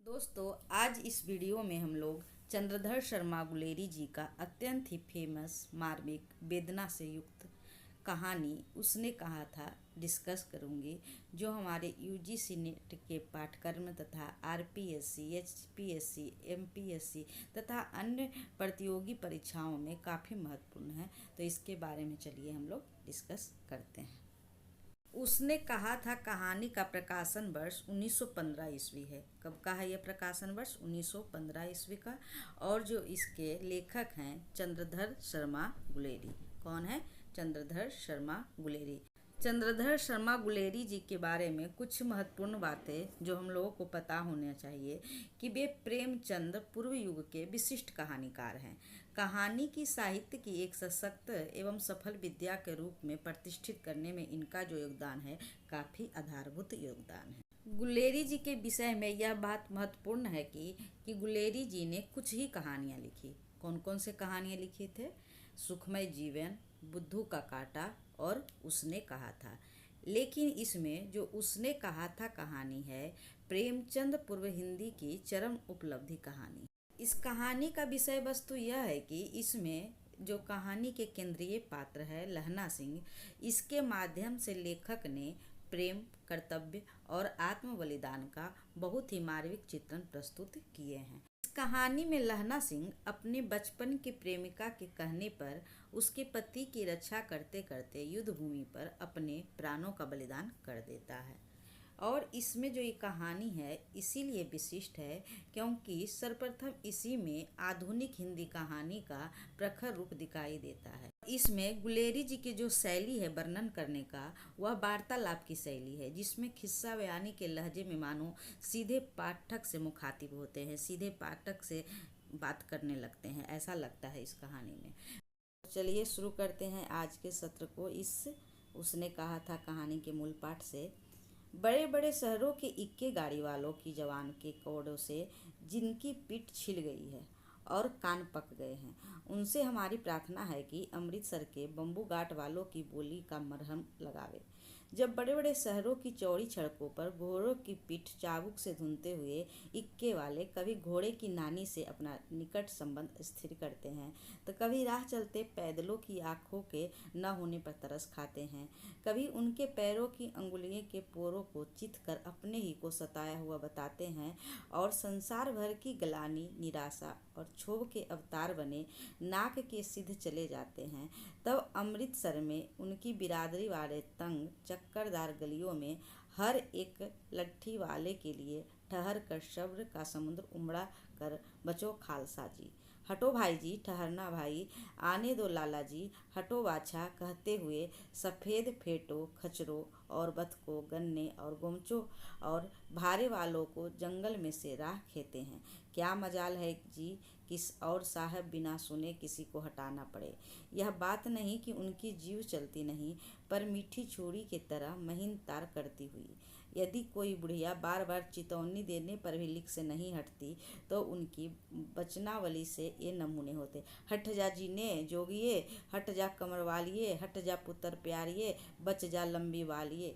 दोस्तों, आज इस वीडियो में हम लोग चंद्रधर शर्मा गुलेरी जी का अत्यंत ही फेमस मार्मिक वेदना से युक्त कहानी उसने कहा था डिस्कस करूंगी, जो हमारे यूजीसी नेट के पाठ्यक्रम तथा आरपीएससी, एचपीएससी, एमपीएससी तथा अन्य प्रतियोगी परीक्षाओं में काफ़ी महत्वपूर्ण है। तो इसके बारे में चलिए हम लोग डिस्कस करते हैं। उसने कहा था कहानी का प्रकाशन वर्ष 1915 ईस्वी है। कब का है यह प्रकाशन वर्ष? 1915 ईस्वी का। और जो इसके लेखक हैं चंद्रधर शर्मा गुलेरी। कौन है? चंद्रधर शर्मा गुलेरी। चंद्रधर शर्मा गुलेरी जी के बारे में कुछ महत्वपूर्ण बातें जो हम लोगों को पता होना चाहिए कि वे प्रेमचंद पूर्व युग के विशिष्ट कहानीकार हैं। कहानी की साहित्य की एक सशक्त एवं सफल विद्या के रूप में प्रतिष्ठित करने में इनका जो योगदान है काफ़ी आधारभूत योगदान है। गुलेरी जी के विषय में यह बात महत्वपूर्ण है कि गुलेरी जी ने कुछ ही कहानियाँ लिखी। कौन कौन से कहानियाँ लिखे थे? सुखमय जीवन, बुद्धू का कांटा और उसने कहा था। लेकिन इसमें जो उसने कहा था कहानी है प्रेमचंद पूर्व हिंदी की चरम उपलब्धि कहानी। इस कहानी का विषय वस्तु यह है कि इसमें जो कहानी के केंद्रीय पात्र है लहना सिंह, इसके माध्यम से लेखक ने प्रेम, कर्तव्य और आत्म बलिदान का बहुत ही मार्मिक चित्रण प्रस्तुत किए हैं। इस कहानी में लहना सिंह अपने बचपन की प्रेमिका के कहने पर उसके पति की रक्षा करते करते युद्ध भूमि पर अपने प्राणों का बलिदान कर देता है। और इसमें जो ये कहानी है इसीलिए विशिष्ट है क्योंकि सर्वप्रथम इसी में आधुनिक हिंदी कहानी का प्रखर रूप दिखाई देता है। इसमें गुलेरी जी की जो शैली है वर्णन करने का, वह वार्तालाप की शैली है, जिसमें खिस्सा बयानी के लहजे में मानो सीधे पाठक से मुखातिब होते हैं, सीधे पाठक से बात करने लगते हैं, ऐसा लगता है इस कहानी में। चलिए शुरू करते हैं आज के सत्र को इस उसने कहा था कहानी के मूल पाठ से। बड़े बड़े शहरों के इक्के गाड़ी वालों की जवान के कोड़ों से जिनकी पीठ छिल गई है और कान पक गए हैं, उनसे हमारी प्रार्थना है कि अमृतसर के बम्बू घाट वालों की बोली का मरहम लगावे। जब बड़े बड़े शहरों की चौड़ी सड़कों पर घोड़ों की पीठ चाबुक से धुनते हुए इक्के वाले कभी घोड़े की नानी से अपना निकट संबंध स्थिर करते हैं, तो कभी राह चलते पैदलों की आंखों के न होने पर तरस खाते हैं, कभी उनके पैरों की अंगुलियों के पोरों को चित कर अपने ही को सताया हुआ बताते हैं, और संसार भर की गलानी, निराशा और क्षोभ के अवतार बने नाक के सिद्ध चले जाते हैं, तब अमृतसर में उनकी बिरादरी वाले तंग चक्करदार गलियों में हर एक लट्ठी वाले के लिए ठहर कर शब्द का समुद्र उमड़ा कर बचो खालसा जी, हटो भाई जी, ठहरना भाई, आने दो लाला जी, हटो बाछा कहते हुए सफ़ेद फेटो, खचरों और बतखों, गन्ने और गोमचों और भारे वालों को जंगल में से राह खेते हैं। क्या मजाल है जी किस और साहब बिना सुने किसी को हटाना पड़े। यह बात नहीं कि उनकी जीव चलती नहीं, पर मीठी छुरी की तरह महीन तार करती हुई। यदि कोई बुढ़िया बार बार चेतावनी देने पर भी लिक से नहीं हटती, तो उनकी वचनावली से ये नमूने होते: हट जा जीने जोगिए, हट जा कमर वालिए, हट जा पुत्र प्यारिए, बच जा लंबी वालिए।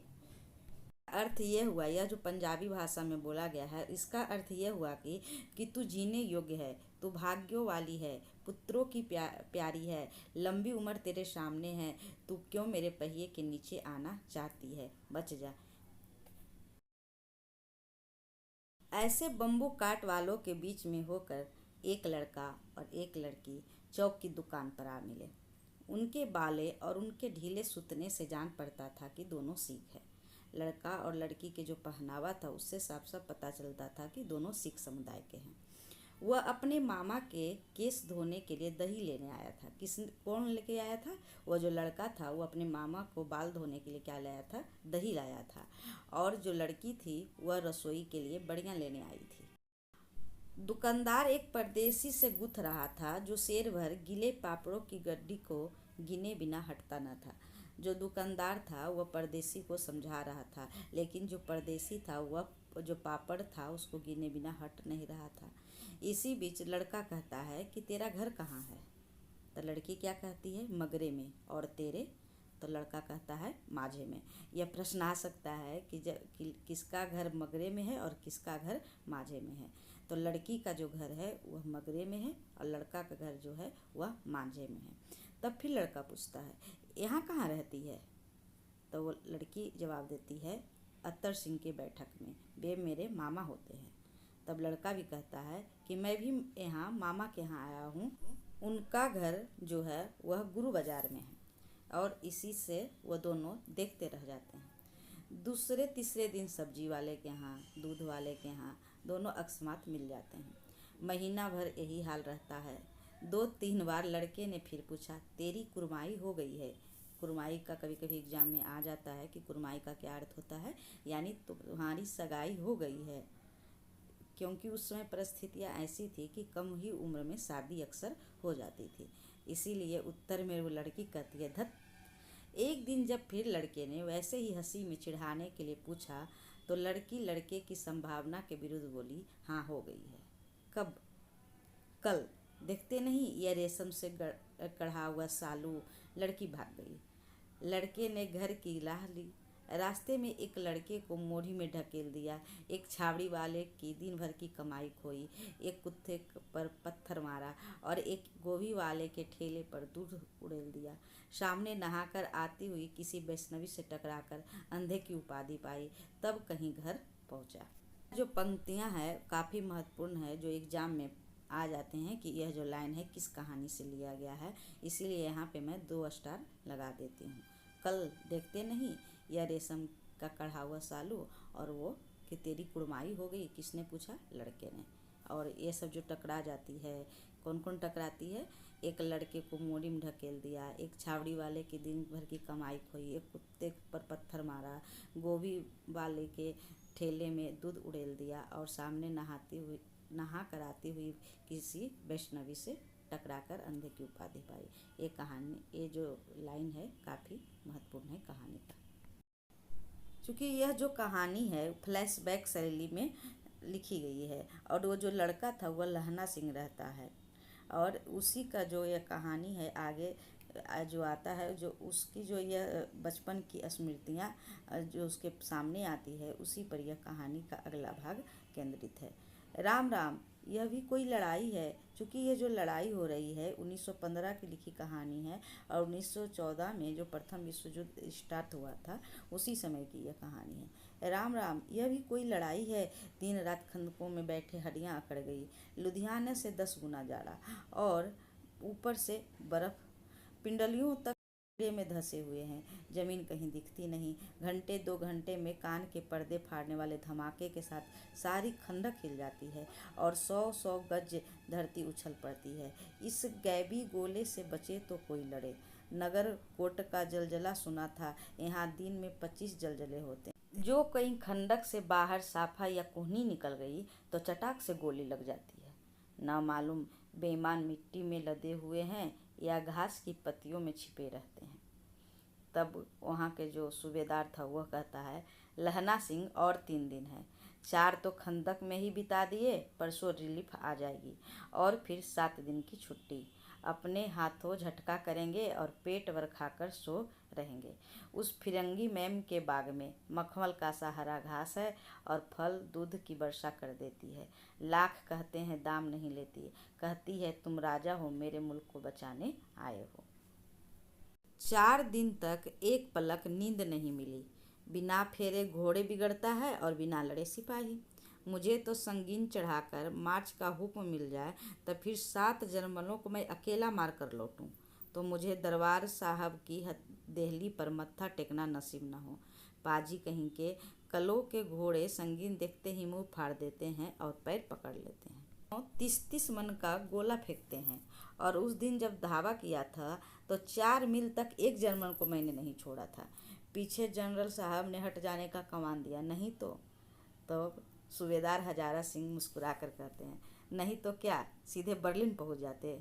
अर्थ ये हुआ, यह जो पंजाबी भाषा में बोला गया है, इसका अर्थ यह हुआ कि तू जीने योग्य है, तू भाग्यों वाली है, पुत्रों की प्यारी है, लंबी उम्र तेरे सामने है, तू क्यों मेरे पहिए के नीचे आना चाहती है, बच जा। ऐसे बम्बू काट वालों के बीच में होकर एक लड़का और एक लड़की चौक की दुकान पर आ मिले। उनके बाले और उनके ढीले सुतने से जान पड़ता था कि दोनों सिख हैं। लड़का और लड़की के जो पहनावा था उससे साफ साफ पता चलता था कि दोनों सिख समुदाय के हैं। वह अपने मामा के केस धोने के लिए दही लेने आया था। कौन लेके आया था? वह जो लड़का था वो अपने मामा को बाल धोने के लिए क्या लाया था? दही लाया था। और जो लड़की थी वह रसोई के लिए बड़ियाँ लेने आई थी। दुकानदार एक परदेसी से गुथ रहा था जो शेर भर गीले पापड़ों की गड्डी को गिने बिना हटता न था। जो दुकानदार था वह परदेसी को समझा रहा था, लेकिन जो परदेसी था वह जो पापड़ था उसको गिने बिना हट नहीं रहा था। इसी बीच लड़का कहता है कि तेरा घर कहाँ है? तो लड़की क्या कहती है? मगरे में। और तेरे? तो लड़का कहता है माझे में। यह प्रश्न आ सकता है कि किसका घर मगरे में है और किसका घर माझे में है। तो लड़की का जो घर है वह मगरे में है और लड़का का घर जो है वह माझे में है। तब फिर लड़का पूछता है यहाँ कहाँ रहती है? तो वो लड़की जवाब देती है अत्तर सिंह के बैठक में, वे मेरे मामा होते हैं। तब लड़का भी कहता है कि मैं भी यहाँ मामा के यहाँ आया हूँ, उनका घर जो है वह गुरु बाजार में है। और इसी से वह दोनों देखते रह जाते हैं। दूसरे तीसरे दिन सब्जी वाले के यहाँ, दूध वाले के यहाँ दोनों अकस्मात मिल जाते हैं। महीना भर यही हाल रहता है। 2-3 बार लड़के ने फिर पूछा तेरी कुरमाई हो गई है। कुरमाई का कभी कभी एग्जाम में आ जाता है कि कुरमाई का क्या अर्थ होता है, यानी तुम्हारी सगाई हो गई है। क्योंकि उस समय परिस्थितियाँ ऐसी थी कि कम ही उम्र में शादी अक्सर हो जाती थी। इसीलिए उत्तर में वो लड़की कहती है धत। एक दिन जब फिर लड़के ने वैसे ही हंसी में चिढ़ाने के लिए पूछा तो लड़की लड़के की संभावना के विरुद्ध बोली हाँ हो गई है। कब? कल। देखते नहीं यह रेशम से कढ़ा हुआ सालू। लड़की भाग गई। लड़के ने घर की राह ली। रास्ते में एक लड़के को मोढ़ी में ढकेल दिया, एक छावड़ी वाले की दिन भर की कमाई खोई, एक कुत्ते पर पत्थर मारा और एक गोभी वाले के ठेले पर दूध उड़ेल दिया। सामने नहाकर आती हुई किसी वैष्णवी से टकराकर अंधे की उपाधि पाई, तब कहीं घर पहुंचा। जो पंक्तियां हैं काफ़ी महत्वपूर्ण है, जो एग्जाम में आ जाते हैं कि यह जो लाइन है किस कहानी से लिया गया है, इसीलिए यहाँ पे मैं 2 स्टार लगा देती हूँ। कल देखते नहीं यह रेशम का कढ़ा हुआ सालू, और वो कि तेरी कुड़माई हो गई, किसने पूछा? लड़के ने। और ये सब जो टकरा जाती है, कौन कौन टकराती है? एक लड़के को मोड़ी में ढकेल दिया, एक छावड़ी वाले की दिन भर की कमाई खोई, एक कुत्ते पर पत्थर मारा, गोभी वाले के ठेले में दूध उड़ेल दिया और सामने नहा कर आती हुई किसी वैष्णवी से टकराकर अंधे की उपाधि पाई। ये जो लाइन है काफ़ी महत्वपूर्ण है कहानी का। क्योंकि यह जो कहानी है फ्लैशबैक शैली में लिखी गई है और वो जो लड़का था वह लहना सिंह रहता है, और उसी का जो यह कहानी है आगे जो आता है, जो उसकी जो यह बचपन की स्मृतियाँ जो उसके सामने आती है, उसी पर यह कहानी का अगला भाग केंद्रित है। राम राम, यह भी कोई लड़ाई है। क्योंकि ये जो लड़ाई हो रही है 1915 की लिखी कहानी है और 1914 में जो प्रथम विश्व युद्ध स्टार्ट हुआ था उसी समय की यह कहानी है। राम राम, यह भी कोई लड़ाई है। दिन रात खंदकों में बैठे हड्डियाँ अकड़ गई, लुधियाना से 10 गुना जाड़ा और ऊपर से बर्फ पिंडलियों तक में धंसे हुए हैं। जमीन कहीं दिखती नहीं। घंटे 2 घंटे में कान के पर्दे फाड़ने वाले धमाके के साथ सारी खंडक हिल जाती है और 100-100 गज धरती उछल पड़ती है। इस गैबी गोले से बचे तो कोई लड़े। नगर कोट का जलजला सुना था। यहाँ दिन में 25 जलजले होते। जो कहीं खंडक से बाहर साफा या कोहनी निकल गई तो चटाक से गोली लग जाती है। न मालूम बेईमान मिट्टी में लदे हुए हैं या घास की पत्तियों में छिपे रहते हैं। तब वहाँ के जो सूबेदार था वह कहता है लहना सिंह और 3 दिन है, 4 तो खंदक में ही बिता दिए, परसों रिलीफ आ जाएगी और फिर 7 दिन की छुट्टी। अपने हाथों झटका करेंगे और पेट भर खाकर सो रहेंगे। उस फिरंगी मैम के बाग में मखमल का सा हरा घास है और फल दूध की वर्षा कर देती है। लाख कहते हैं दाम नहीं लेती। कहती है तुम राजा हो, मेरे मुल्क को बचाने आए हो। 4 दिन तक एक पलक नींद नहीं मिली। बिना फेरे घोड़े बिगड़ता है और बिना लड़े सिपाही। मुझे तो संगीन चढ़ाकर मार्च का हुक्म मिल जाए तो फिर 7 जर्मनों को मैं अकेला मार कर लौटूं, तो मुझे दरबार साहब की देहली पर मत्था टेकना नसीब न हो। पाजी कहीं के कलों के घोड़े संगीन देखते ही मुंह फाड़ देते हैं और पैर पकड़ लेते हैं। 30-30 मन का गोला फेंकते हैं। और उस दिन जब धावा किया था तो 4 मील तक एक जर्मन को मैंने नहीं छोड़ा था। पीछे जनरल साहब ने हट जाने का कमान दिया, नहीं तो सूबेदार हजारा सिंह मुस्कुरा कर कहते हैं नहीं तो क्या सीधे बर्लिन पहुंच जाते।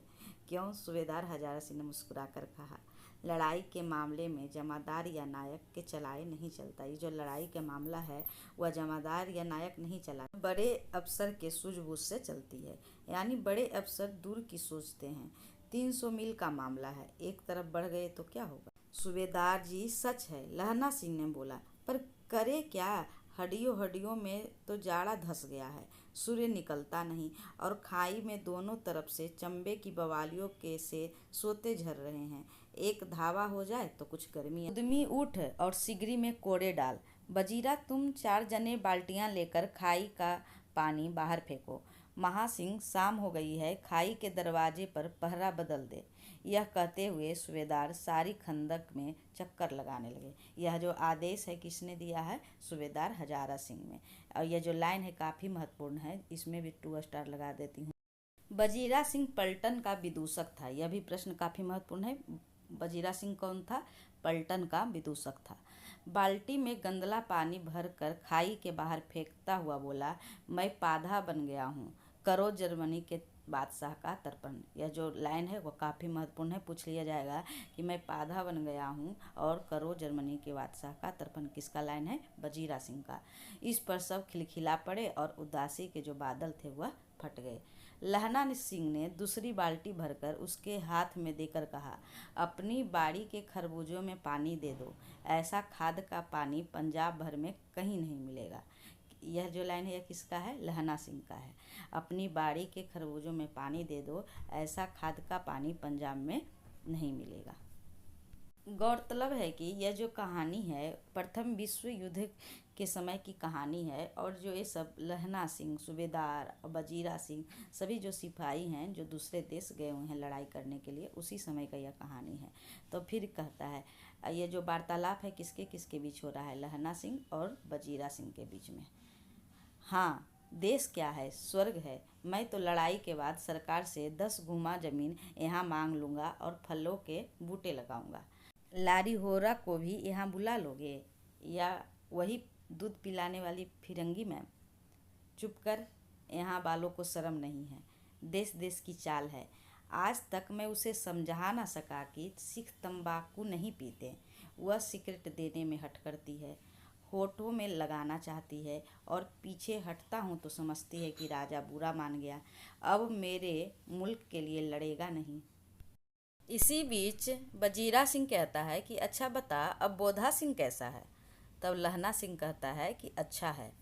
क्यों? सूबेदार हजारा सिंह ने मुस्कुरा कर कहा, लड़ाई के मामले में जमादार या नायक के चलाए नहीं चलता। ये जो लड़ाई का मामला है वह जमादार या नायक नहीं चला, बड़े अफसर के सूझबूझ से चलती है। यानी बड़े अफसर दूर की सोचते हैं। 300 मील का मामला है, एक तरफ बढ़ गए तो क्या होगा। सूबेदार जी सच है, लहना सिंह ने बोला, पर करे क्या, हड्डियों हड्डियों में तो जाड़ा धस गया है, सूर्य निकलता नहीं और खाई में दोनों तरफ से चंबे की बवालियों के से सोते झर रहे हैं। एक धावा हो जाए तो कुछ गर्मी है। उद्यमी उठ और सिगरी में कोड़े डाल। बजीरा तुम 4 जने बाल्टियां लेकर खाई का पानी बाहर फेंको। महासिंह शाम हो गई है, खाई के दरवाजे पर पहरा बदल दे। यह कहते हुए सूबेदार सारी खंदक में चक्कर लगाने लगे। यह जो आदेश है किसने दिया है? सूबेदार हजारा सिंह ने। और यह जो लाइन है काफ़ी महत्वपूर्ण है, इसमें भी 2 स्टार लगा देती हूँ। बजीरा सिंह पलटन का विदूषक था। यह भी प्रश्न काफ़ी महत्वपूर्ण है। बजीरा सिंह कौन था? पलटन का विदूषक था। बाल्टी में गंदला पानी भरकर खाई के बाहर फेंकता हुआ बोला, मैं पाधा बन गया हूँ, करो जर्मनी के बादशाह का तर्पण। यह जो लाइन है वो काफ़ी महत्वपूर्ण है, पूछ लिया जाएगा कि मैं पाधा बन गया हूँ और करो जर्मनी के बादशाह का तर्पण। किसका लाइन है? बजीरा सिंह का। इस पर सब खिलखिला पड़े और उदासी के जो बादल थे वह फट गए। लहना सिंह ने दूसरी बाल्टी भरकर उसके हाथ में देकर कहा, अपनी बाड़ी के खरबूजों में पानी दे दो, ऐसा खाद का पानी पंजाब भर में कहीं नहीं मिलेगा। यह जो लाइन है यह किसका है? लहना सिंह का है। अपनी बाड़ी के खरबूजों में पानी दे दो, ऐसा खाद का पानी पंजाब में नहीं मिलेगा। गौरतलब है कि यह जो कहानी है प्रथम विश्व युद्ध के समय की कहानी है और जो ये सब लहना सिंह, सूबेदार, बजीरा सिंह सभी जो सिपाही हैं जो दूसरे देश गए हुए हैं लड़ाई करने के लिए, उसी समय का यह कहानी है। तो फिर कहता है ये जो वार्तालाप है किसके किसके बीच हो रहा है? लहना सिंह और बजीरा सिंह के बीच में। हाँ, देश क्या है? स्वर्ग है। मैं तो लड़ाई के बाद सरकार से 10 गुमा जमीन यहाँ मांग लूँगा और फलों के बूटे लगाऊँगा। लारी होरा को भी यहाँ बुला लोगे? या वही दूध पिलाने वाली फिरंगी मैम? चुप कर, यहाँ वालों को शर्म नहीं है। देश देश की चाल है। आज तक मैं उसे समझा ना सका कि सिख तंबाकू नहीं पीते। वह सिगरेट देने में हट करती है, होठों में लगाना चाहती है और पीछे हटता हूँ तो समझती है कि राजा बुरा मान गया, अब मेरे मुल्क के लिए लड़ेगा नहीं। इसी बीच बजीरा सिंह कहता है कि अच्छा बता, अब बोधा सिंह कैसा है? तब लहना सिंह कहता है कि अच्छा है।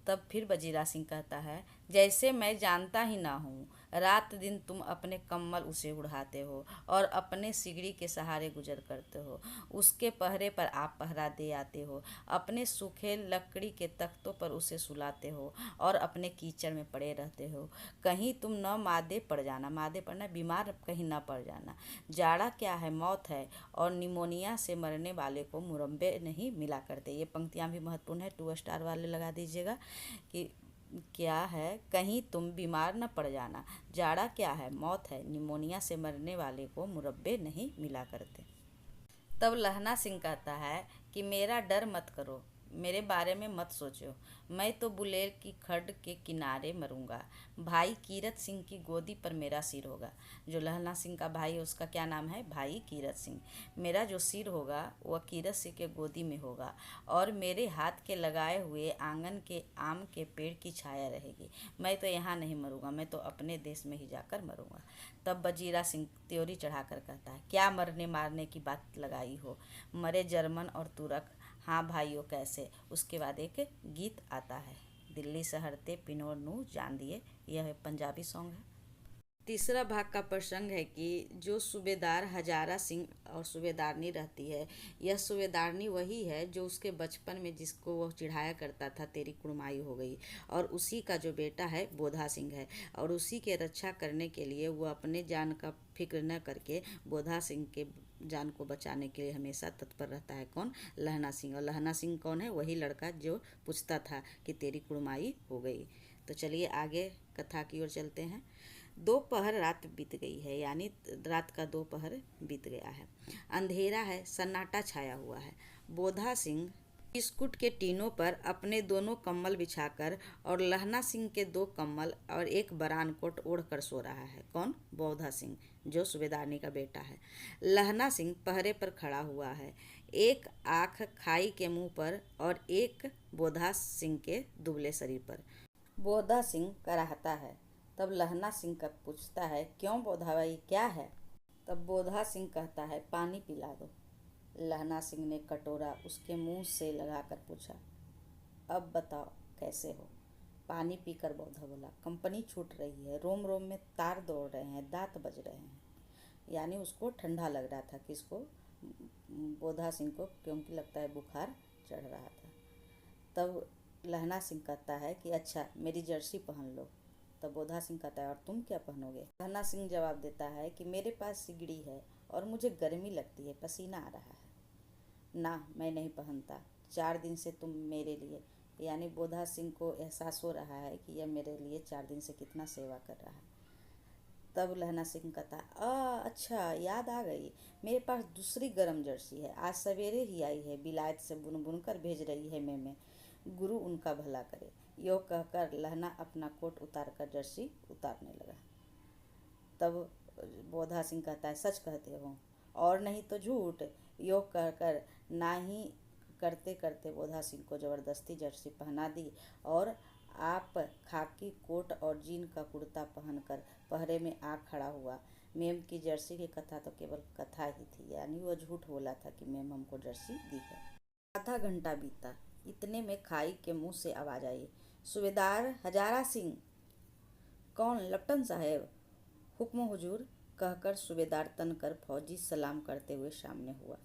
तब फिर बजीरा सिंह कहता है, जैसे मैं जानता ही ना हूँ, रात दिन तुम अपने कम्बल उसे उड़ाते हो और अपने सिगड़ी के सहारे गुजर करते हो, उसके पहरे पर आप पहरा दे आते हो, अपने सूखे लकड़ी के तख्तों पर उसे सुलाते हो और अपने कीचड़ में पड़े रहते हो। कहीं तुम न मादे पड़ जाना, मादे पड़ना बीमार कहीं न पड़ जाना। जाड़ा क्या है? मौत है, और निमोनिया से मरने वाले को मुरब्बे नहीं मिला करते। ये पंक्तियाँ भी महत्वपूर्ण है, 2 स्टार वाले लगा दीजिएगा कि क्या है, कहीं तुम बीमार न पड़ जाना। जाड़ा क्या है? मौत है, निमोनिया से मरने वाले को मुरब्बे नहीं मिला करते। तब लहना सिंह कहता है कि मेरा डर मत करो, मेरे बारे में मत सोचो, मैं तो बुलेर की खड्ड के किनारे मरूंगा। भाई कीरत सिंह की गोदी पर मेरा सिर होगा। जो लहना सिंह का भाई है उसका क्या नाम है? भाई कीरत सिंह। मेरा जो सिर होगा वह कीरत सिंह के गोदी में होगा और मेरे हाथ के लगाए हुए आंगन के आम के पेड़ की छाया रहेगी। मैं तो यहाँ नहीं मरूंगा, मैं तो अपने देश में ही जाकर मरूंगा। तब बजीरा सिंह त्योरी चढ़ाकर कहता है, क्या मरने मारने की बात लगाई हो? मरे जर्मन और तुरक, हाँ भाइयों कैसे? उसके बाद एक गीत आता है, दिल्ली शहरते पिनोर नू जान दिए। यह पंजाबी सॉन्ग है। तीसरा भाग का प्रसंग है कि जो सूबेदार हजारा सिंह और सूबेदारनी रहती है, यह सूबेदारनी वही है जो उसके बचपन में जिसको वह चिढ़ाया करता था, तेरी कुड़माई हो गई, और उसी का जो बेटा है बोधा सिंह है, और उसी के रक्षा करने के लिए वह अपने जान का फिक्र न करके बोधा सिंह के जान को बचाने के लिए हमेशा तत्पर रहता है। कौन? लहना सिंह। और लहना सिंह कौन है? वही लड़का जो पूछता था कि तेरी कुड़माई हो गई। तो चलिए आगे कथा की ओर चलते हैं। दोपहर रात बीत गई है, यानी रात का दोपहर बीत गया है। अंधेरा है, सन्नाटा छाया हुआ है। बोधा सिंह बिस्कुट के टीनों पर अपने दोनों कम्बल बिछाकर और लहना सिंह के 2 कम्बल और एक बरान कोट ओढ़कर सो रहा है। कौन? बोधा सिंह, जो सूबेदारनी का बेटा है। लहना सिंह पहरे पर खड़ा हुआ है, एक आँख खाई के मुंह पर और एक बोधा सिंह के दुबले शरीर पर। बोधा सिंह कराहता है। तब लहना सिंह का पूछता है, क्यों बोधा भाई, क्या है? तब बोधा सिंह कहता है, पानी पिला दो। लहना सिंह ने कटोरा उसके मुंह से लगाकर पूछा। अब बताओ कैसे हो? पानी पीकर बोधा बोला। कंपनी छूट रही है, रोम रोम में तार दौड़ रहे हैं, दांत बज रहे हैं। यानी उसको ठंडा लग रहा था, किसको? बोधा सिंह को, क्योंकि लगता है बुखार चढ़ रहा था। तब लहना सिंह कहता है कि अच्छा मेरी जर्सी पहन लो। तब बोधा सिंह कहता है और तुम क्या पहनोगे? लहना सिंह जवाब देता है कि मेरे पास सिगड़ी है और मुझे गर्मी लगती है, पसीना आ रहा है। ना, मैं नहीं पहनता। 4 दिन से तुम मेरे लिए, यानी बोधा सिंह को एहसास हो रहा है कि यह मेरे लिए 4 दिन से कितना सेवा कर रहा है। तब लहना सिंह कहता है अच्छा याद आ गई, मेरे पास दूसरी गर्म जर्सी है, आज सवेरे ही आई है, विलायत से बुन बुन कर भेज रही है मैं गुरु उनका भला करे। यो कहकर लहना अपना कोट उतार कर जर्सी उतारने लगा। तब बोधा सिंह कहता है सच कहते हो और नहीं तो झूठ? यो कहकर ना ही करते करते बोधा सिंह को जबरदस्ती जर्सी पहना दी और आप खाकी कोट और जीन का कुर्ता पहनकर पहरे में आ खड़ा हुआ। मेम की जर्सी की कथा तो केवल कथा ही थी, यानी वो झूठ बोला था कि मेम हमको जर्सी दी है। आधा घंटा बीता, इतने में खाई के मुंह से आवाज आई, सूबेदार हजारा सिंह। कौन? लपटन साहब। हुक्म हुजूर, कहकर सूबेदार तनकर फौजी सलाम करते हुए सामने हुआ।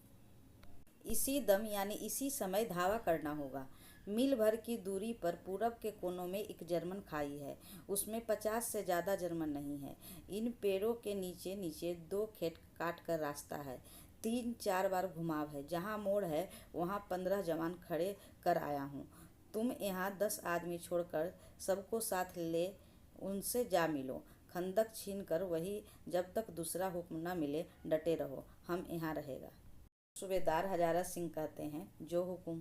इसी दम यानी इसी समय धावा करना होगा। मील भर की दूरी पर पूरब के कोनों में एक जर्मन खाई है, उसमें 50 से ज़्यादा जर्मन नहीं है। इन पेड़ों के नीचे नीचे 2 खेत काट कर रास्ता है, 3-4 बार घुमाव है, जहाँ मोड़ है वहाँ 15 जवान खड़े कर आया हूँ। तुम यहाँ 10 आदमी छोड़कर सबको साथ ले उनसे जा मिलो। खंदक छीन कर वही, जब तक दूसरा हुक्म न मिले डटे रहो, हम यहाँ रहेगा। सूबेदार हजारा सिंह कहते हैं जो हुकुम।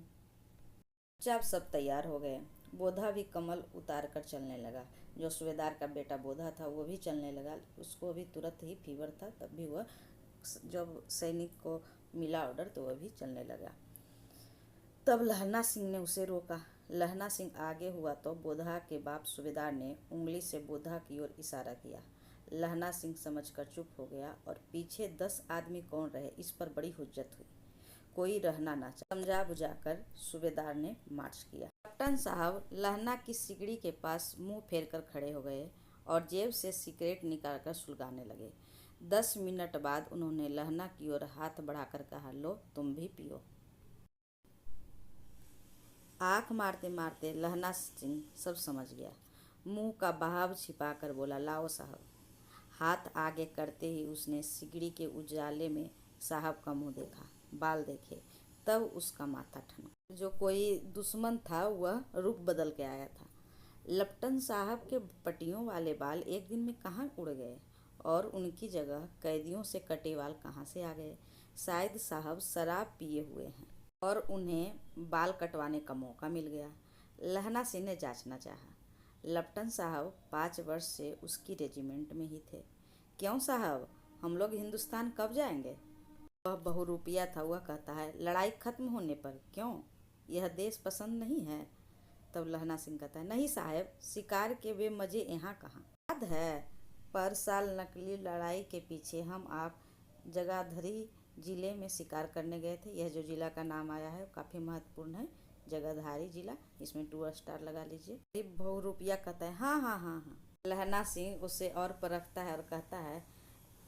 चुपचाप सब तैयार हो गए। बोधा भी कमल उतार कर चलने लगा। जो सूबेदार का बेटा बोधा था वो भी चलने लगा। उसको भी तुरंत ही फीवर था, तब भी वह, जब सैनिक को मिला ऑर्डर तो वह भी चलने लगा। तब लहना सिंह ने उसे रोका। लहना सिंह आगे हुआ तो बोधा के बाप सूबेदार ने उंगली से बोधा की ओर इशारा किया। लहना सिंह समझकर चुप हो गया और पीछे 10 आदमी कौन रहे इस पर बड़ी हुज्जत हुई। कोई रहना ना चाहा। समझा बुझाकर सूबेदार ने मार्च किया। कैप्टन साहब लहना की सिगड़ी के पास मुंह फेर कर खड़े हो गए और जेब से सिगरेट निकालकर सुलगाने लगे। 10 मिनट बाद उन्होंने लहना की ओर हाथ बढ़ाकर कहा, लो तुम भी पियो। आँख मारते मारते लहना सिंह सब समझ गया। मुंह का बहाव छिपाकर बोला, लाओ साहब। हाथ आगे करते ही उसने सिगड़ी के उजाले में साहब का मुंह देखा, बाल देखे, तब उसका माथा ठनका। जो कोई दुश्मन था वह रुख बदल के आया था। लपटन साहब के पट्टियों वाले बाल एक दिन में कहाँ उड़ गए और उनकी जगह कैदियों से कटे बाल कहाँ से आ गए? शायद साहब शराब पिए हुए हैं और उन्हें बाल कटवाने का मौका मिल गया। लहना सिंह ने जांचना चाहा। लपटन साहब 5 वर्ष से उसकी रेजिमेंट में ही थे। क्यों साहब, हम लोग हिंदुस्तान कब जाएंगे? वह बहुरूपिया था। वह कहता है, लड़ाई खत्म होने पर। क्यों, यह देश पसंद नहीं है? तब लहना सिंह कहता है, नहीं साहब, शिकार के वे मज़े यहाँ कहाँ। याद है पर साल नकली लड़ाई के पीछे हम आप जगाधरी ज़िले में शिकार करने गए थे। यह जो ज़िला का नाम आया है काफ़ी महत्वपूर्ण है, जगाधारी जिला, इसमें 2 स्टार लगा लीजिए। बहुरूपिया कहता है, हाँ हाँ हाँ हाँ। लहना सिंह उसे और परखता है और कहता है,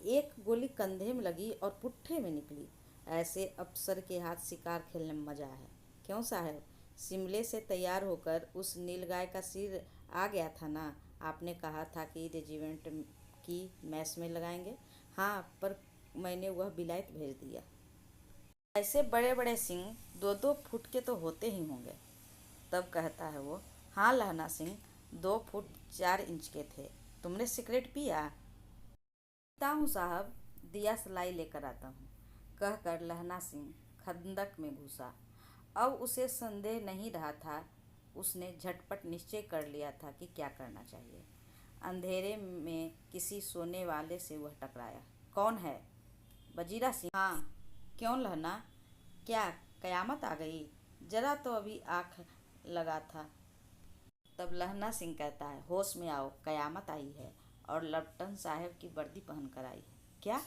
एक गोली कंधे में लगी और पुट्ठे में निकली। ऐसे अफसर के हाथ शिकार खेलने में मज़ा है। क्यों साहब, शिमले से तैयार होकर उस नीलगाय का सिर आ गया था ना? आपने कहा था कि रेजिमेंट की मैस में लगाएंगे। हाँ, पर मैंने वह विलायत भेज दिया। ऐसे बड़े बड़े सिंह 2-2 फुट के तो होते ही होंगे। तब कहता है वो, हाँ लहना सिंह, 2 फुट 4 इंच के थे। तुमने सिगरेट पिया? पीता हूँ साहब, दिया सलाई लेकर आता हूँ, कहकर लहना सिंह खंदक में घुसा। अब उसे संदेह नहीं रहा था। उसने झटपट निश्चय कर लिया था कि क्या करना चाहिए। अंधेरे में किसी सोने वाले से वह टकराया। कौन है? वजीरा सिंह। हाँ। क्यों लहना, क्या कयामत आ गई? जरा तो अभी आँख लगा था। तब लहना सिंह कहता है, होश में आओ, कयामत आई है और लपटन साहब की वर्दी पहन कर आई है। क्या?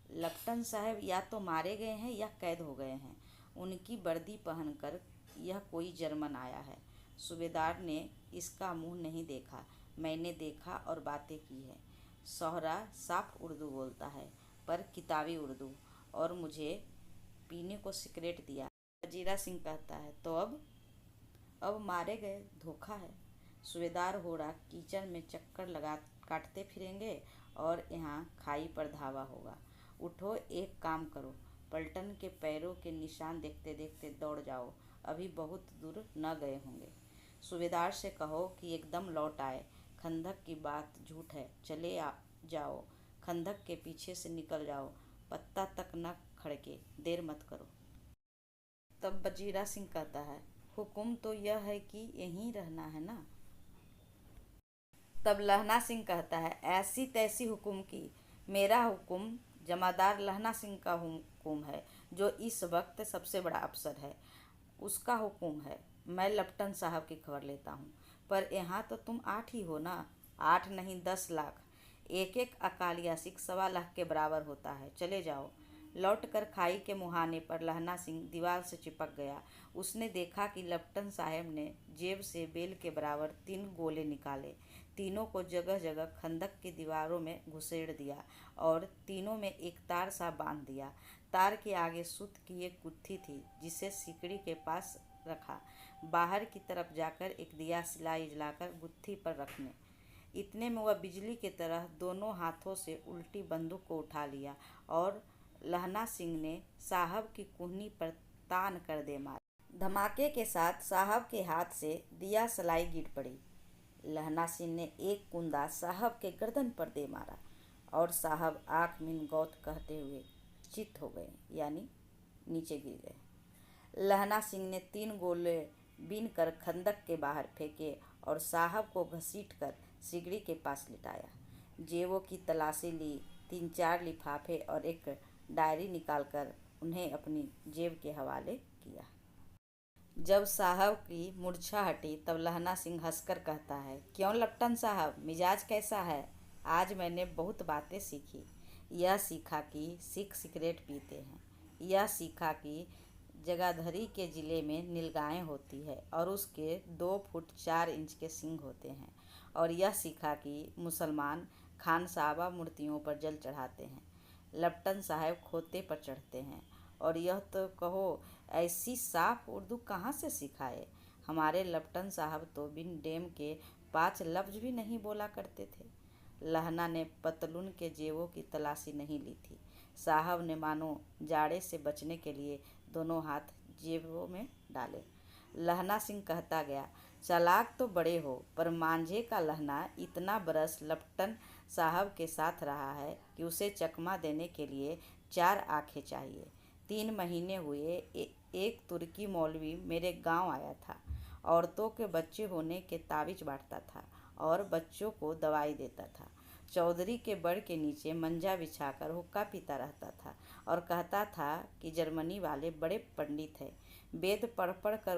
लेफ्टिनेंट साहब या तो मारे गए हैं या कैद हो गए हैं। उनकी वर्दी पहनकर यह कोई जर्मन आया है। सूबेदार ने इसका मुंह नहीं देखा, मैंने देखा और बातें की है। सोहरा साफ उर्दू बोलता है, पर किताबी उर्दू, और मुझे पीने को सिगरेट दिया। वजीरा सिंह कहता है, तो अब मारे गए, धोखा है। सूबेदार होड़ा कीचड़ में चक्कर लगा काटते फिरेंगे और यहाँ खाई पर धावा होगा। उठो, एक काम करो, पलटन के पैरों के निशान देखते देखते दौड़ जाओ, अभी बहुत दूर न गए होंगे। सूबेदार से कहो कि एकदम लौट आए। खंदक की बात झूठ है, चले जाओ, खंदक के पीछे से निकल जाओ, पत्ता तक न खड़के, देर मत करो। तब वजीरा सिंह कहता है, हुक्म तो यह है कि यहीं रहना है ना। तब लहना सिंह कहता है, ऐसी तैसी हुक्म की, मेरा हुक्म जमादार लहना सिंह का हुक्म है, जो इस वक्त सबसे बड़ा अफसर है, उसका हुक्म है। मैं लेफ्टिनेंट साहब की खबर लेता हूँ। पर यहाँ तो तुम 8 ही हो ना। 8 नहीं 10 लाख, एक एक अकालिया सिख 1.25 लाख के बराबर होता है। चले जाओ। लौटकर खाई के मुहाने पर लहना सिंह दीवार से चिपक गया। उसने देखा कि लेफ्टिनेंट साहब ने जेब से बेल के बराबर 3 गोले निकाले, तीनों को जगह जगह खंदक की दीवारों में घुसेड़ दिया और तीनों में एक तार सा बांध दिया। तार के आगे सूत की एक गुत्थी थी, जिसे सिकड़ी के पास रखा। बाहर की तरफ जाकर एक दिया सिलाई जलाकर गुत्थी पर रखने। इतने में वह बिजली की तरह दोनों हाथों से उल्टी बंदूक को उठा लिया और लहना सिंह ने साहब की कुहनी पर तान कर दे मारा। धमाके के साथ साहब के हाथ से दिया सलाई गिर पड़ी। लहना सिंह ने एक कुंदा साहब के गर्दन पर दे मारा और साहब आँख मीन गौत कहते हुए चित हो गए, यानी नीचे गिर गए। लहना सिंह ने 3 गोले बीन कर खंदक के बाहर फेंके और साहब को घसीटकर सिगड़ी के पास लिटाया। जेबों की तलाशी ली, 3-4 लिफाफे और एक डायरी निकालकर उन्हें अपनी जेब के हवाले किया। जब साहब की मूर्छा हटी तब लहना सिंह हंसकर कहता है, क्यों लेफ्टिनेंट साहब, मिजाज कैसा है? आज मैंने बहुत बातें सीखी। यह सीखा कि सिख सिगरेट पीते हैं, यह सीखा कि जगाधरी के ज़िले में नीलगाय होती है और उसके 2 फुट 4 इंच के सींग होते हैं, और यह सीखा कि मुसलमान खानसाबा मूर्तियों पर जल चढ़ाते हैं, लेफ्टिनेंट साहब खोते पर चढ़ते हैं। और यह तो कहो, ऐसी साफ उर्दू कहाँ से सिखाए? हमारे लेफ्टिनेंट साहब तो बिन डेम के 5 लफ्ज भी नहीं बोला करते थे। लहना ने पतलून के जेबों की तलाशी नहीं ली थी। साहब ने मानो जाड़े से बचने के लिए दोनों हाथ जेबों में डाले। लहना सिंह कहता गया, चालाक तो बड़े हो, पर मांझे का लहना इतना बरस लेफ्टिनेंट साहब के साथ रहा है कि उसे चकमा देने के लिए 4 आंखें चाहिए। 3 महीने हुए एक तुर्की मौलवी मेरे गांव आया था। औरतों के बच्चे होने के तावीज बांटता था और बच्चों को दवाई देता था। चौधरी के बड़ के नीचे मंजा बिछाकर हुक्का पीता रहता था और कहता था कि जर्मनी वाले बड़े पंडित हैं, वेद पढ़ पढ़ कर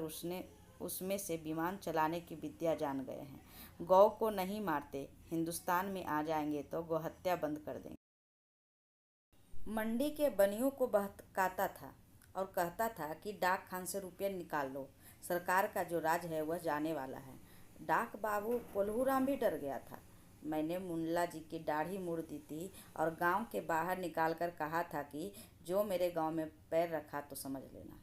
उसमें से विमान चलाने की विद्या जान गए हैं। गौ को नहीं मारते, हिंदुस्तान में आ जाएंगे तो गौहत्या बंद कर देंगे। मंडी के बनियों को बहकाता था और कहता था कि डाक खान से रुपये निकाल लो, सरकार का जो राज है वह जाने वाला है। डाक बाबू कोल्हूराम भी डर गया था। मैंने मुल्ला जी की दाढ़ी मुड़ दी थी और गांव के बाहर निकालकर कहा था कि जो मेरे गांव में पैर रखा तो समझ लेना।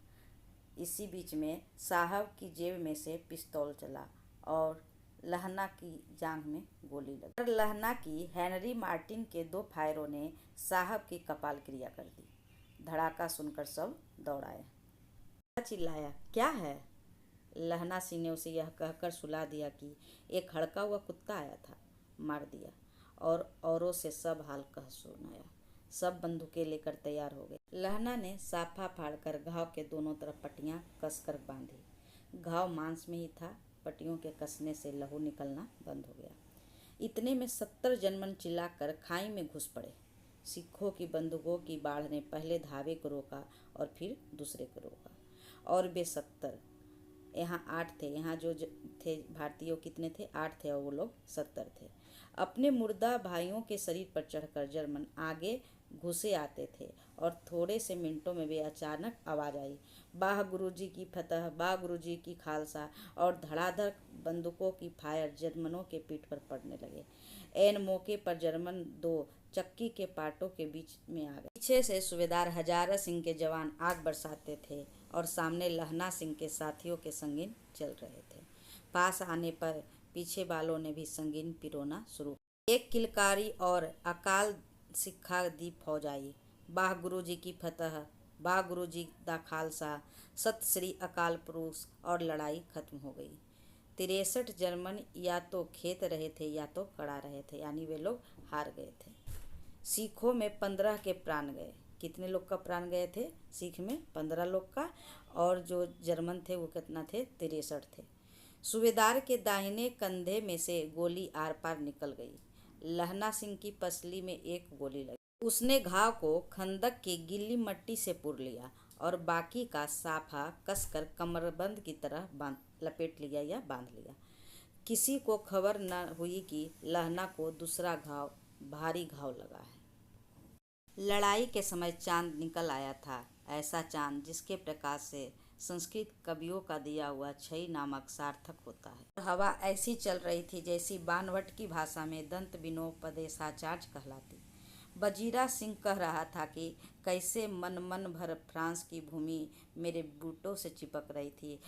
इसी बीच में साहब की जेब में से पिस्तौल चला और लहना की जांघ में गोली लगी। लहना की हेनरी मार्टिन के 2 फायरों ने साहब की कपाल क्रिया कर दी। धड़ाका सुनकर सब दौड़ आए। चिल्लाया, क्या है? लहना सिंह ने उसे यह कहकर सुला दिया कि एक हड़का हुआ कुत्ता आया था, मार दिया, और औरों से सब हाल कह सुनाया। सब बंदूकें लेकर तैयार हो गए। लहना ने साफा फाड़कर घाव के दोनों तरफ पट्टियां कसकर बांधी। घाव मांस में ही था, पट्टियों के कसने से लहू निकलना बंद हो गया। इतने में 70 जनमन चिल्लाकर खाई में घुस पड़े। सिखों की बंदूकों की बाढ़ ने पहले धावे को रोका और फिर दूसरे को रोका, और वे 70, यहाँ 8 थे, यहाँ जो थे भारतीयों कितने थे? 8 थे, और वो लोग 70 थे। अपने मुर्दा भाइयों के शरीर पर चढ़कर जर्मन आगे घुसे आते थे और थोड़े से मिनटों में वे अचानक आवाज़ आई, वाह गुरुजी की फतह, वाह गुरुजी की खालसा, और धड़ाधड़ बंदूकों की फायर जर्मनों के पीठ पर पड़ने लगे। ऐन मौके पर जर्मन दो चक्की के पाटों के बीच में आ गए। पीछे से सूबेदार हजारा सिंह के जवान आग बरसाते थे और सामने लहना सिंह के साथियों के संगीन चल रहे थे। पास आने पर पीछे वालों ने भी संगीन पिरोना शुरू। एक किलकारी और अकाल सिक्खा दी फौज आई, वाह गुरुजी की फतह, वाह गुरुजी दा खालसा, सत श्री अकाल पुरुष, और लड़ाई खत्म हो गई। 63 जर्मन या तो खेत रहे थे या तो कड़ा रहे थे, यानी वे लोग हार गए थे। सिखों में 15 के प्राण गए। कितने लोग का प्राण गए थे? सिख में 15 लोग का, और जो जर्मन थे वो कितना थे? 63 थे। सूबेदार के दाहिने कंधे में से गोली आर पार निकल गई। लहना सिंह की पसली में एक गोली लगी। उसने घाव को खंदक की गीली मिट्टी से पुर लिया और बाकी का साफा कसकर कमरबंद की तरह लपेट लिया या बांध लिया। किसी को खबर न हुई कि लहना को दूसरा घाव, भारी घाव लगा है। लड़ाई के समय चांद निकल आया था, ऐसा चांद जिसके प्रकाश से संस्कृत कवियों का दिया हुआ छई नामक सार्थक होता है। हवा ऐसी चल रही थी जैसी बानवट की भाषा में दंत विनोपदेशाचार्य कहलाती। वजीरा सिंह कह रहा था कि कैसे मन भर फ्रांस की भूमि मेरे बूटों से चिपक रही थी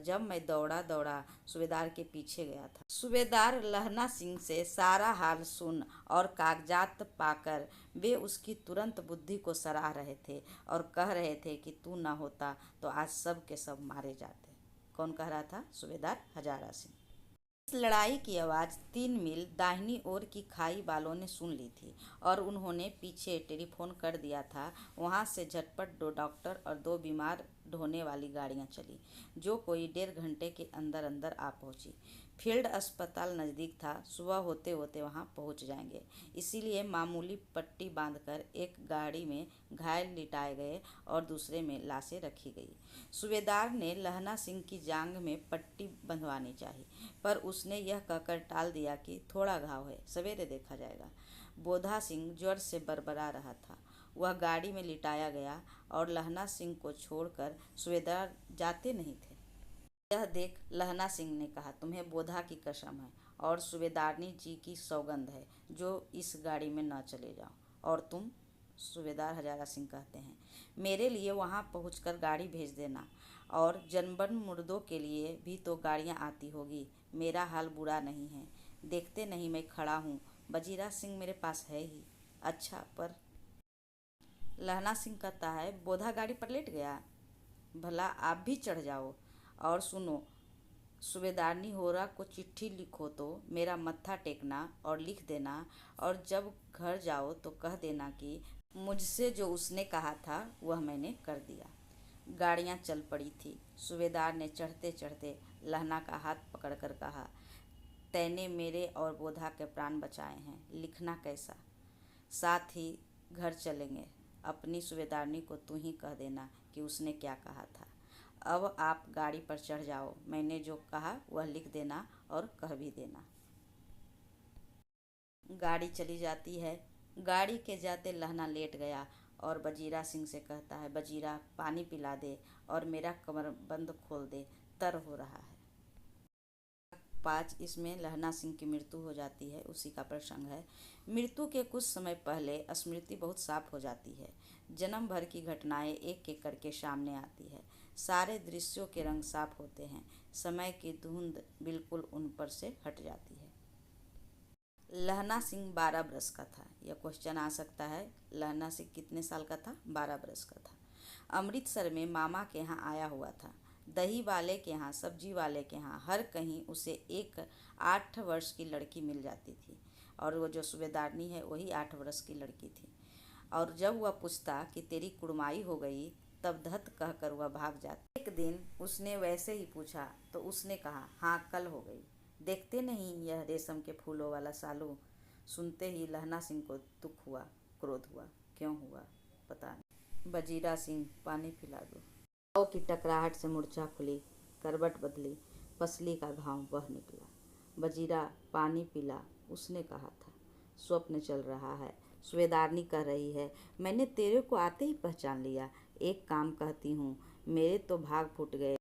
जब मैं दौड़ा दौड़ा सूबेदार के पीछे गया था। सूबेदार लहना सिंह से सारा हाल सुन और कागजात पाकर वे उसकी तुरंत बुद्धि को सराह रहे थे और कह रहे थे कि तू न होता तो आज सब के सब मारे जाते। कौन कह रहा था? सूबेदार हजारा सिंह। इस लड़ाई की आवाज़ 3 मील दाहिनी ओर की खाई वालों ने सुन ली थी और उन्होंने पीछे टेलीफोन कर दिया था। वहां से झटपट 2 डॉक्टर और 2 बीमार ढोने वाली गाड़ियां चली, जो कोई 1.5 घंटे के अंदर अंदर आ पहुंची। फील्ड अस्पताल नज़दीक था, सुबह होते होते वहां पहुंच जाएंगे, इसीलिए मामूली पट्टी बांधकर एक गाड़ी में घायल लिटाए गए और दूसरे में लाशें रखी गई। सूबेदार ने लहना सिंह की जांघ में पट्टी बंधवानी चाहिए, पर उसने यह कहकर टाल दिया कि थोड़ा घाव है, सवेरे देखा जाएगा। बोधा सिंह ज्वर से बरबरा रहा था। वह गाड़ी में लिटाया गया और लहना सिंह को छोड़कर सूबेदार जाते नहीं थे। यह देख लहना सिंह ने कहा, तुम्हें बोधा की कसम है और सूबेदारनी जी की सौगंध है जो इस गाड़ी में न चले जाओ। और तुम? सूबेदार हजारा सिंह कहते हैं, मेरे लिए वहां पहुंचकर गाड़ी भेज देना, और जनबन मुर्दों के लिए भी तो गाड़ियां आती होगी। मेरा हाल बुरा नहीं है, देखते नहीं मैं खड़ा हूँ, वजीरा सिंह मेरे पास है ही। अच्छा, पर? लहना सिंह कहता है, बोधा गाड़ी पर लेट गया, भला आप भी चढ़ जाओ। और सुनो, सूबेदारनी होरा को चिट्ठी लिखो तो मेरा मत्था टेकना और लिख देना, और जब घर जाओ तो कह देना कि मुझसे जो उसने कहा था वह मैंने कर दिया। गाड़ियां चल पड़ी थी। सूबेदार ने चढ़ते चढ़ते लहना का हाथ पकड़कर कहा, तैने मेरे और बोधा के प्राण बचाए हैं, लिखना कैसा? साथ ही घर चलेंगे। अपनी सूबेदारनी को तू ही कह देना कि उसने क्या कहा था। अब आप गाड़ी पर चढ़ जाओ, मैंने जो कहा वह लिख देना और कह भी देना। गाड़ी चली जाती है। गाड़ी के जाते लहना लेट गया और वजीरा सिंह से कहता है, वजीरा पानी पिला दे और मेरा कमरबंद खोल दे, तर हो रहा है। 5 इसमें लहना सिंह की मृत्यु हो जाती है, उसी का प्रसंग है। मृत्यु के कुछ समय पहले स्मृति बहुत साफ हो जाती है। जन्म भर की घटनाएं एक एक करके सामने आती है। सारे दृश्यों के रंग साफ होते हैं, समय की धुंध बिल्कुल उन पर से हट जाती है। लहना सिंह 12 बरस का था। यह क्वेश्चन आ सकता है, लहना सिंह कितने साल का था? 12 बरस का था। अमृतसर में मामा के यहाँ आया हुआ था। दही वाले के यहाँ, सब्जी वाले के यहाँ, हर कहीं उसे एक 8 वर्ष की लड़की मिल जाती थी, और वो जो सूबेदारनी है वही 8 वर्ष की लड़की थी। और जब वह पूछता कि तेरी कुड़माई हो गई, तब धत कहकर वह भाग जाती। एक दिन उसने वैसे ही पूछा तो उसने कहा, हाँ कल हो गई। देखते नहीं यह रेशम के फूलों वाला सालू? सुनते ही लहना सिंह को दुख हुआ, क्रोध हुआ। क्यों हुआ पता नहीं। वजीरा सिंह, पानी पिला दो। घाव की टकराहट से मूर्छा खुली, करवट बदली, पसली का घाव बह निकला। वजीरा, पानी पिला, उसने कहा था। स्वप्न चल रहा है, सूबेदारनी कह रही है, मैंने तेरे को आते ही पहचान लिया। एक काम कहती हूँ, मेरे तो भाग फूट गए।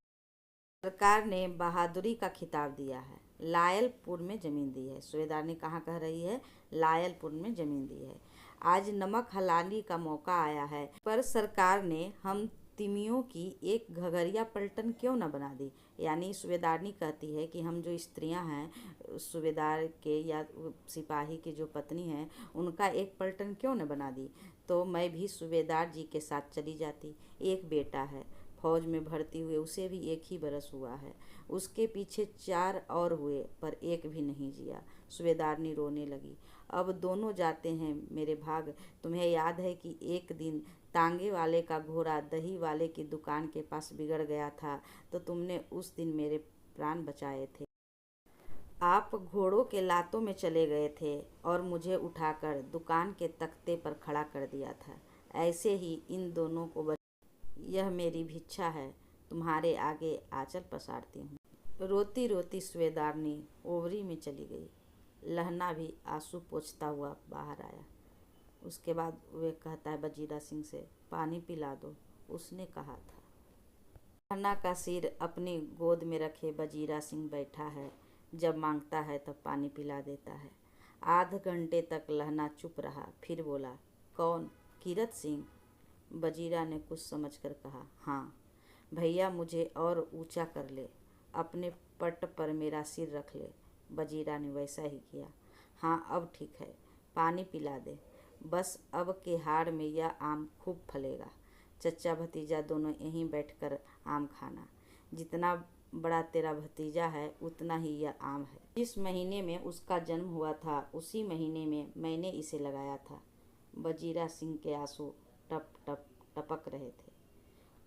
सरकार ने बहादुरी का खिताब दिया है, लायलपुर में ज़मीन दी है। सूबेदारनी कहाँ कह रही है? लायलपुर में ज़मीन दी है। आज नमक हलाली का मौका आया है, पर सरकार ने हम तिमियों की एक घगरिया पलटन क्यों न बना दी। यानी सूबेदारनी कहती है कि हम जो स्त्रियां हैं, सूबेदार के या सिपाही की जो पत्नी हैं, उनका एक पलटन क्यों न बना दी, तो मैं भी सूबेदार जी के साथ चली जाती। एक बेटा है, फौज में भर्ती हुए उसे भी 1 ही बरस हुआ है। उसके पीछे 4 और हुए, पर एक भी नहीं जिया। सूबेदारनी रोने लगी। अब दोनों जाते हैं मेरे भाग। तुम्हें याद है कि एक दिन तांगे वाले का घोड़ा दही वाले की दुकान के पास बिगड़ गया था, तो तुमने उस दिन मेरे प्राण बचाए थे। आप घोड़ों के लातों में चले गए थे और मुझे उठाकर दुकान के तख्ते पर खड़ा कर दिया था। ऐसे ही इन दोनों को यह मेरी भिक्षा है, तुम्हारे आगे आंचल पसारती हूँ। रोती रोती सूबेदारनी ओवरी में चली गई। लहना भी आंसू पोंछता हुआ बाहर आया। उसके बाद वे कहता है बजीरा सिंह से, पानी पिला दो, उसने कहा था। लहना का सिर अपनी गोद में रखे बजीरा सिंह बैठा है। जब मांगता है तब पानी पिला देता है। आध घंटे तक लहना चुप रहा, फिर बोला, कौन? कीरत सिंह? बजीरा ने कुछ समझकर कहा, हाँ। भैया मुझे और ऊंचा कर ले, अपने पट पर मेरा सिर रख ले। बजीरा ने वैसा ही किया। हाँ अब ठीक है, पानी पिला दे। बस अब के हाड़ में यह आम खूब फलेगा। चचा भतीजा दोनों यहीं बैठकर आम खाना। जितना बड़ा तेरा भतीजा है उतना ही यह आम है। जिस महीने में उसका जन्म हुआ था उसी महीने में मैंने इसे लगाया था। बजीरा सिंह के आंसू टप टप टपक रहे थे।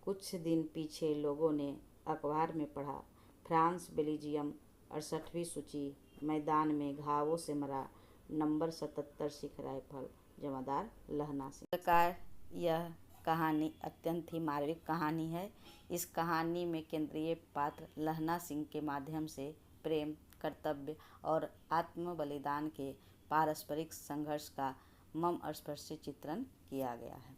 कुछ दिन पीछे लोगों ने अखबार में पढ़ा, फ्रांस बेल्जियम 68वीं सूची, मैदान में घावों से मरा, नंबर 77 सिख राइफल, जमादार लहना सिंह। प्रकार यह कहानी अत्यंत ही मार्मिक कहानी है। इस कहानी में केंद्रीय पात्र लहना सिंह के माध्यम से प्रेम, कर्तव्य और आत्म बलिदान के पारस्परिक संघर्ष का मर्मस्पर्शी चित्रण किया गया है।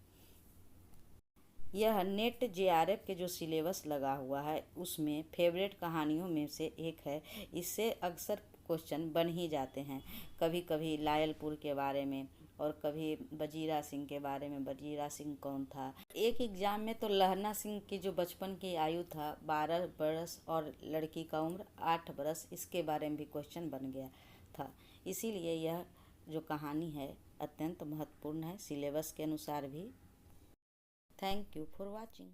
यह नेट जेआरएफ के जो सिलेबस लगा हुआ है उसमें फेवरेट कहानियों में से एक है। इससे अक्सर क्वेश्चन बन ही जाते हैं, कभी कभी लायलपुर के बारे में और कभी बजीरा सिंह के बारे में। बजीरा सिंह कौन था? एक एग्जाम में तो लहना सिंह की जो बचपन की आयु था 12 बरस और लड़की का उम्र 8 बरस, इसके बारे में भी क्वेश्चन बन गया था। इसीलिए यह जो कहानी है अत्यंत महत्वपूर्ण है सिलेबस के अनुसार भी। Thank you for watching.